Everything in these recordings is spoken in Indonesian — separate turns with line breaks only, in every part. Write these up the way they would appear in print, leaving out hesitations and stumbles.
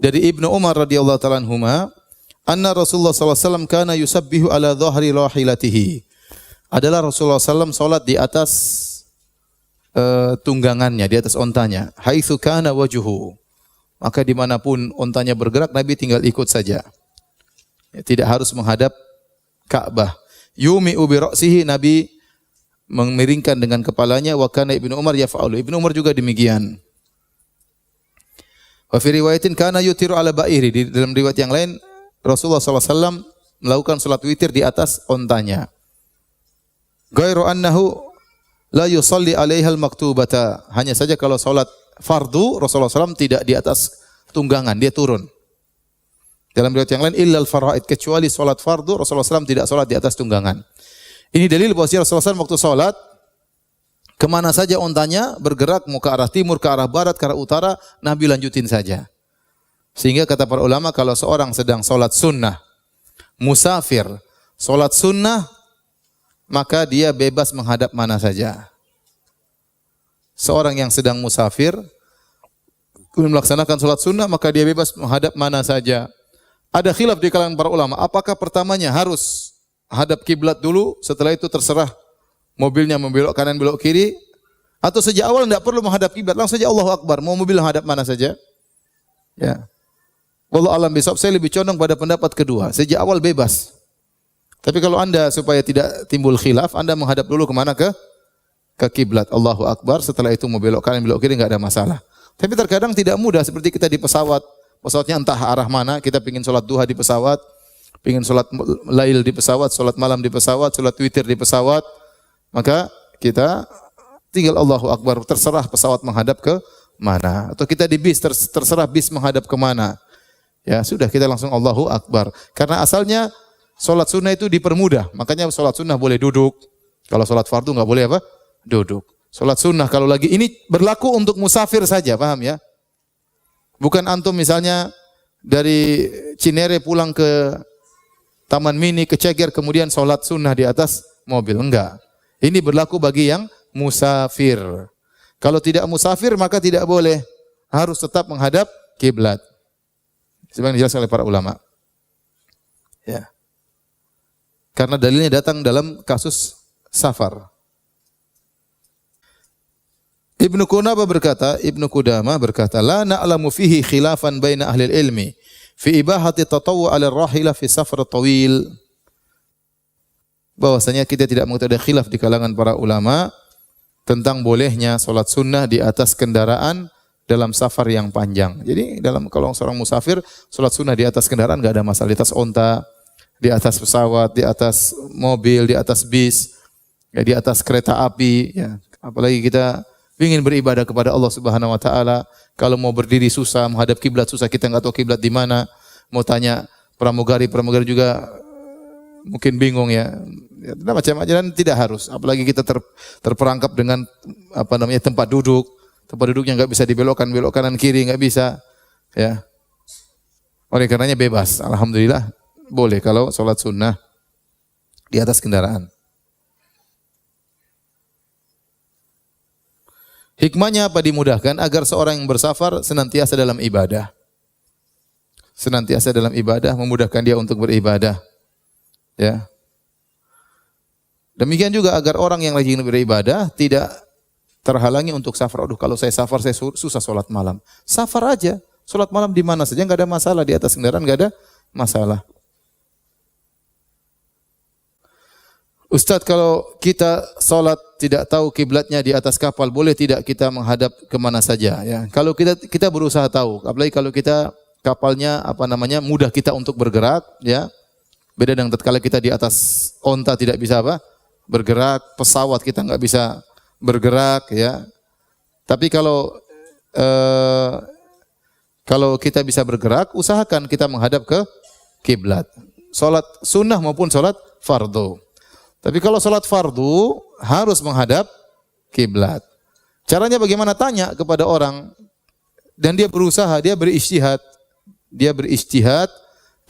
dari Ibnu Umar radhiyallahu taala anhuma, anna Rasulullah sallallahu alaihi wasallam kana yusabbihu ala dhahri rahilatihi. Adalah Rasulullah SAW salat di atas tunggangannya, di atas ontanya. Haitsu kana wajhuhu. Maka dimanapun ontanya bergerak, Nabi tinggal ikut saja. Ya, tidak harus menghadap Ka'bah. Yumi'u bi ra'sihi, Nabi memiringkan dengan kepalanya. Wa kana Ibnu Umar yaf'alu. Ibnu Umar juga demikian. Wa fi riwayatin kana yutiru ala ba'iri. Di dalam riwayat yang lain, Rasulullah SAW melakukan salat witir di atas ontanya. Ghairu annahu la yusalli 'alaiha al-maktubata. Hanya saja kalau salat fardu Rasulullah SAW tidak di atas tunggangan, dia turun. Dalam riwayat yang lain illal faraid, kecuali salat fardu Rasulullah SAW tidak salat di atas tunggangan. Ini dalil bahwa Rasulullah SAW waktu salat kemana saja ontanya bergerak, mau ke arah timur, ke arah barat, ke arah utara, Nabi lanjutin saja. Sehingga kata para ulama, kalau seorang sedang salat sunnah, musafir, salat sunnah, maka dia bebas menghadap mana saja. Seorang yang sedang musafir melaksanakan salat sunnah, maka dia bebas menghadap mana saja. Ada khilaf di kalangan para ulama, apakah pertamanya harus hadap kiblat dulu, setelah itu terserah mobilnya membelok kanan belok kiri, atau sejak awal tidak perlu menghadap kiblat, langsung saja Allahu Akbar, mau mobil menghadap mana saja. Ya. Wallahu a'lam bishawab, saya lebih condong pada pendapat kedua, sejak awal bebas. Tapi kalau Anda supaya tidak timbul khilaf, Anda menghadap dulu kemana? Ke kiblat, Allahu Akbar, setelah itu mau belok kanan, belok kiri, enggak ada masalah. Tapi terkadang tidak mudah, seperti kita di pesawat, pesawatnya entah arah mana, kita pingin sholat duha di pesawat, pingin sholat lail di pesawat, sholat malam di pesawat, sholat witir di pesawat, maka kita tinggal Allahu Akbar, terserah pesawat menghadap ke mana. Atau kita di bis, terserah bis menghadap ke mana. Ya sudah, kita langsung Allahu Akbar. Karena asalnya sholat sunnah itu dipermudah, makanya sholat sunnah boleh duduk. Kalau sholat fardu nggak boleh apa? Duduk. Sholat sunnah kalau lagi ini berlaku untuk musafir saja, paham ya? Bukan antum misalnya dari Cinere pulang ke Taman Mini, ke Ceger, kemudian sholat sunnah di atas mobil, enggak. Ini berlaku bagi yang musafir. Kalau tidak musafir maka tidak boleh, harus tetap menghadap kiblat. Sebagaimana dijelaskan oleh para ulama. Ya. Karena dalilnya datang dalam kasus safar. Ibnu Qudamah berkata, la na'lamu fihi khilafan baina ahli ilmi fi ibahati tatawwu' 'ala ar-rahila fi safar tawil. Bahwasanya kita tidak mengetahui khilaf di kalangan para ulama tentang bolehnya salat sunnah di atas kendaraan dalam safar yang panjang. Jadi kalau seorang musafir salat sunnah di atas kendaraan enggak ada masalah, di atas onta, di atas pesawat, di atas mobil, di atas bis, ya, di atas kereta api, ya. Apalagi kita ingin beribadah kepada Allah Subhanahu wa taala, kalau mau berdiri susah, menghadap kiblat susah, kita enggak tahu kiblat di mana. Mau tanya pramugari juga mungkin bingung ya. Macam-macam, tidak harus. Apalagi kita terperangkap dengan tempat duduknya enggak bisa dibelokkan, belok kanan kiri enggak bisa, ya. Oleh karenanya bebas. Alhamdulillah boleh kalau salat sunnah di atas kendaraan. Hikmahnya apa dimudahkan? Agar seorang yang bersafar senantiasa dalam ibadah. Senantiasa dalam ibadah, memudahkan dia untuk beribadah. Ya. Demikian juga agar orang yang lagi beribadah tidak terhalangi untuk safar. Aduh, kalau saya safar saya susah salat malam. Safar aja, salat malam di mana saja enggak ada masalah, di atas kendaraan enggak ada masalah. Ustaz, kalau kita salat tidak tahu kiblatnya di atas kapal, boleh tidak kita menghadap kemana saja? Ya, kalau kita berusaha tahu, apalagi kalau kita kapalnya mudah kita untuk bergerak, ya. Beda dengan tatkala kita di atas onta tidak bisa bergerak, pesawat kita enggak bisa bergerak, ya. Tapi kalau kita bisa bergerak, usahakan kita menghadap ke kiblat. Salat sunnah maupun salat fardu. Tapi kalau salat fardu harus menghadap kiblat. Caranya bagaimana? Tanya kepada orang dan dia berusaha, dia berijtihad. Dia berijtihad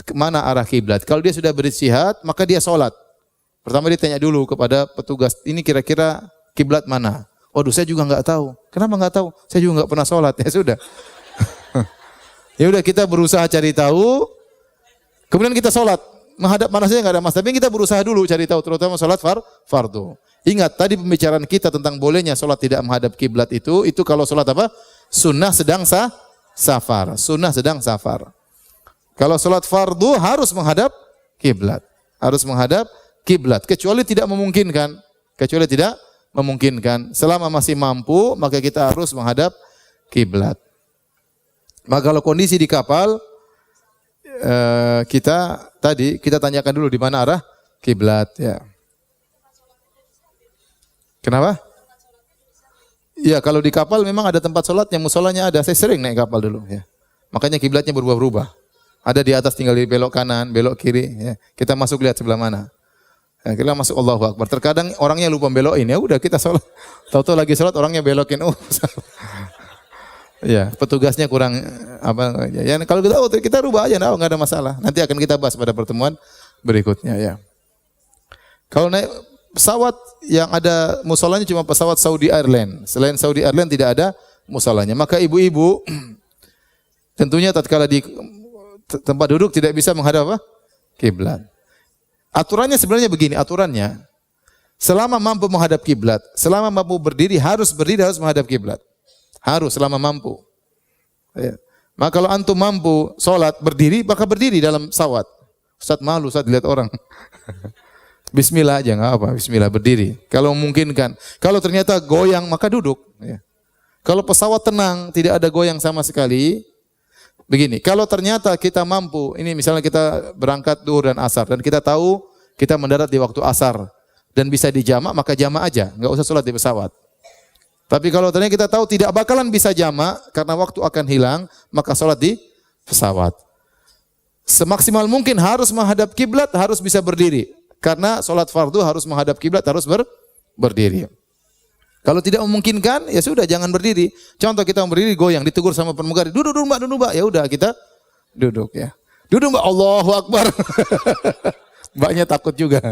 kemana arah kiblat. Kalau dia sudah berijtihad, maka dia salat. Pertama dia tanya dulu kepada petugas, ini kira-kira kiblat mana? Waduh, saya juga enggak tahu. Kenapa enggak tahu? Saya juga enggak pernah salat. Ya sudah. Ya udah kita berusaha cari tahu, kemudian kita sholat. Menghadap mana saja nggak ada masalah. Tapi kita berusaha dulu cari tahu, terutama sholat fardu. Ingat tadi pembicaraan kita tentang bolehnya sholat tidak menghadap kiblat itu kalau sholat apa? Sunnah sedang safar. Sunnah sedang safar. Kalau sholat fardu harus menghadap kiblat. Harus menghadap kiblat. Kecuali tidak memungkinkan. Selama masih mampu, maka kita harus menghadap kiblat. Maka kalau kondisi di kapal, kita tanyakan dulu di mana arah kiblat. Ya. Kenapa? Ya kalau di kapal memang ada tempat sholatnya, musolanya ada. Saya sering naik kapal dulu. Ya. Makanya kiblatnya berubah-ubah. Ada di atas tinggal di belok kanan, belok kiri. Ya. Kita masuk lihat sebelah mana. Ya, kita masuk Allahu Akbar. Terkadang orangnya lupa belokin. Ya udah kita sholat. Tahu-tahu lagi sholat orangnya belokin. Oh, ya petugasnya kurang apa? Ya kalau kita rubah aja, nggak ada masalah. Nanti akan kita bahas pada pertemuan berikutnya. Ya. Kalau naik pesawat yang ada musolanya cuma pesawat Saudi Airlines. Selain Saudi Airlines tidak ada musolanya. Maka ibu-ibu tentunya tatkala di tempat duduk tidak bisa menghadap apa? Kiblat. Aturannya sebenarnya begini, selama mampu menghadap kiblat, selama mampu berdiri harus menghadap kiblat. Harus selama mampu. Ya. Maka kalau antum mampu sholat berdiri, maka berdiri dalam pesawat. Ustaz malu saat dilihat orang. Bismillah aja enggak apa, bismillah berdiri. Kalau memungkinkan. Kalau ternyata goyang maka duduk. Ya. Kalau pesawat tenang, tidak ada goyang sama sekali. Begini, kalau ternyata kita mampu, ini misalnya kita berangkat duhur dan asar, dan kita tahu kita mendarat di waktu asar, dan bisa dijamak, maka jamak aja, nggak usah sholat di pesawat. Tapi kalau ternyata kita tahu tidak bakalan bisa jamak, karena waktu akan hilang, maka sholat di pesawat. Semaksimal mungkin harus menghadap kiblat, harus bisa berdiri. Karena sholat fardu harus menghadap kiblat, harus berdiri. Kalau tidak memungkinkan, ya sudah jangan berdiri. Contoh kita berdiri goyang, ditegur sama pramugari, duduk mbak. Ya udah kita duduk ya. Duduk mbak, Allahu Akbar. Mbaknya takut juga.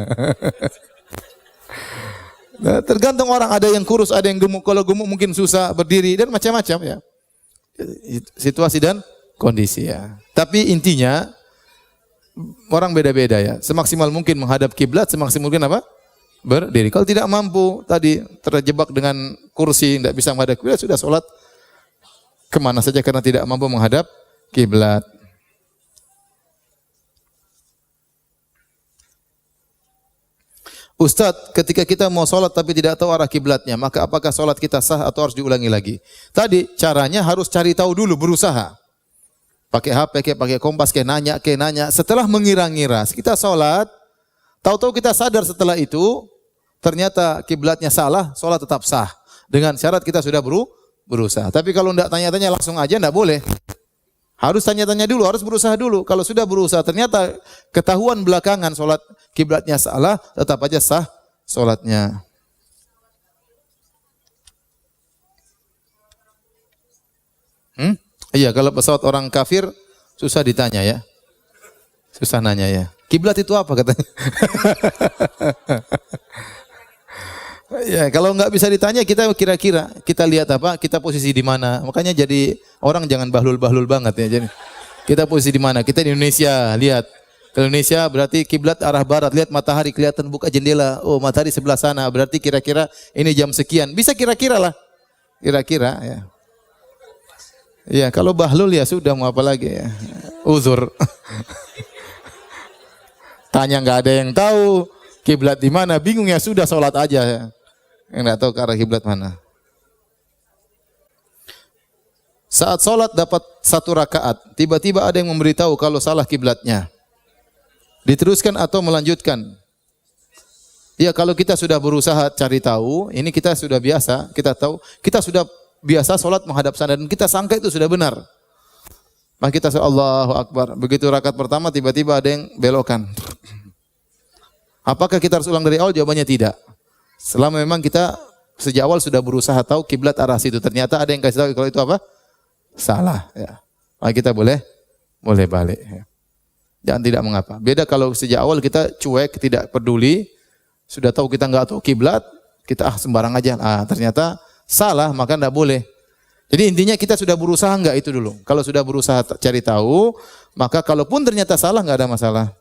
Nah, tergantung orang, ada yang kurus, ada yang gemuk. Kalau gemuk mungkin susah berdiri dan macam-macam ya. Situasi dan kondisi ya. Tapi intinya orang beda-beda ya. Semaksimal mungkin menghadap kiblat, semaksimal mungkin apa? Berdiri. Kalau tidak mampu tadi terjebak dengan kursi, tidak bisa menghadap kiblat, sudah sholat kemana saja karena tidak mampu menghadap kiblat. Ustadz, ketika kita mau sholat tapi tidak tahu arah kiblatnya, maka apakah sholat kita sah atau harus diulangi lagi? Tadi caranya harus cari tahu dulu, berusaha. Pakai HP, pakai kompas, nanya. Setelah mengira-ngira, kita sholat, tahu-tahu kita sadar setelah itu, ternyata kiblatnya salah, sholat tetap sah. Dengan syarat kita sudah berusaha. Tapi kalau tidak tanya-tanya langsung aja, tidak boleh. Harus tanya-tanya dulu, harus berusaha dulu. Kalau sudah berusaha, ternyata ketahuan belakangan sholat kiblatnya salah, tetap aja sah sholatnya. Iya, kalau pesawat orang kafir, susah ditanya ya. Susah nanya ya. Kiblat itu apa katanya? Ya, kalau nggak bisa ditanya, kita kira-kira, kita lihat apa, kita posisi di mana. Makanya jadi orang jangan bahlul-bahlul banget ya. Jadi kita posisi di mana? Kita di Indonesia, lihat. Ke Indonesia berarti kiblat arah barat, lihat matahari kelihatan buka jendela. Oh, matahari sebelah sana, berarti kira-kira ini jam sekian. Bisa kira-kira lah. Kira-kira ya. Ya, kalau bahlul ya sudah mau apa lagi ya. Uzur. Tanya nggak ada yang tahu kiblat di mana, bingung ya sudah sholat aja ya. Enggak tahu ke arah kiblat mana. Saat sholat dapat 1 rakaat, tiba-tiba ada yang memberitahu kalau salah kiblatnya. Diteruskan atau melanjutkan? Ya, kalau kita sudah berusaha cari tahu, ini kita sudah biasa, kita tahu, kita sudah biasa sholat menghadap sana dan kita sangka itu sudah benar. Maka kita Allahu Akbar. Begitu rakaat pertama tiba-tiba ada yang belokan. Apakah kita harus ulang dari awal? Jawabannya tidak. Selama memang kita sejak awal sudah berusaha tahu kiblat arah situ, ternyata ada yang kasih tahu kalau itu apa? Salah. Ya. Maka kita boleh balik. Ya. Jangan tidak mengapa. Beda kalau sejak awal kita cuek, tidak peduli, sudah tahu kita nggak tahu kiblat, kita sembarang aja. Ternyata salah, maka tidak boleh. Jadi intinya kita sudah berusaha enggak itu dulu. Kalau sudah berusaha cari tahu, maka kalaupun ternyata salah enggak ada masalah.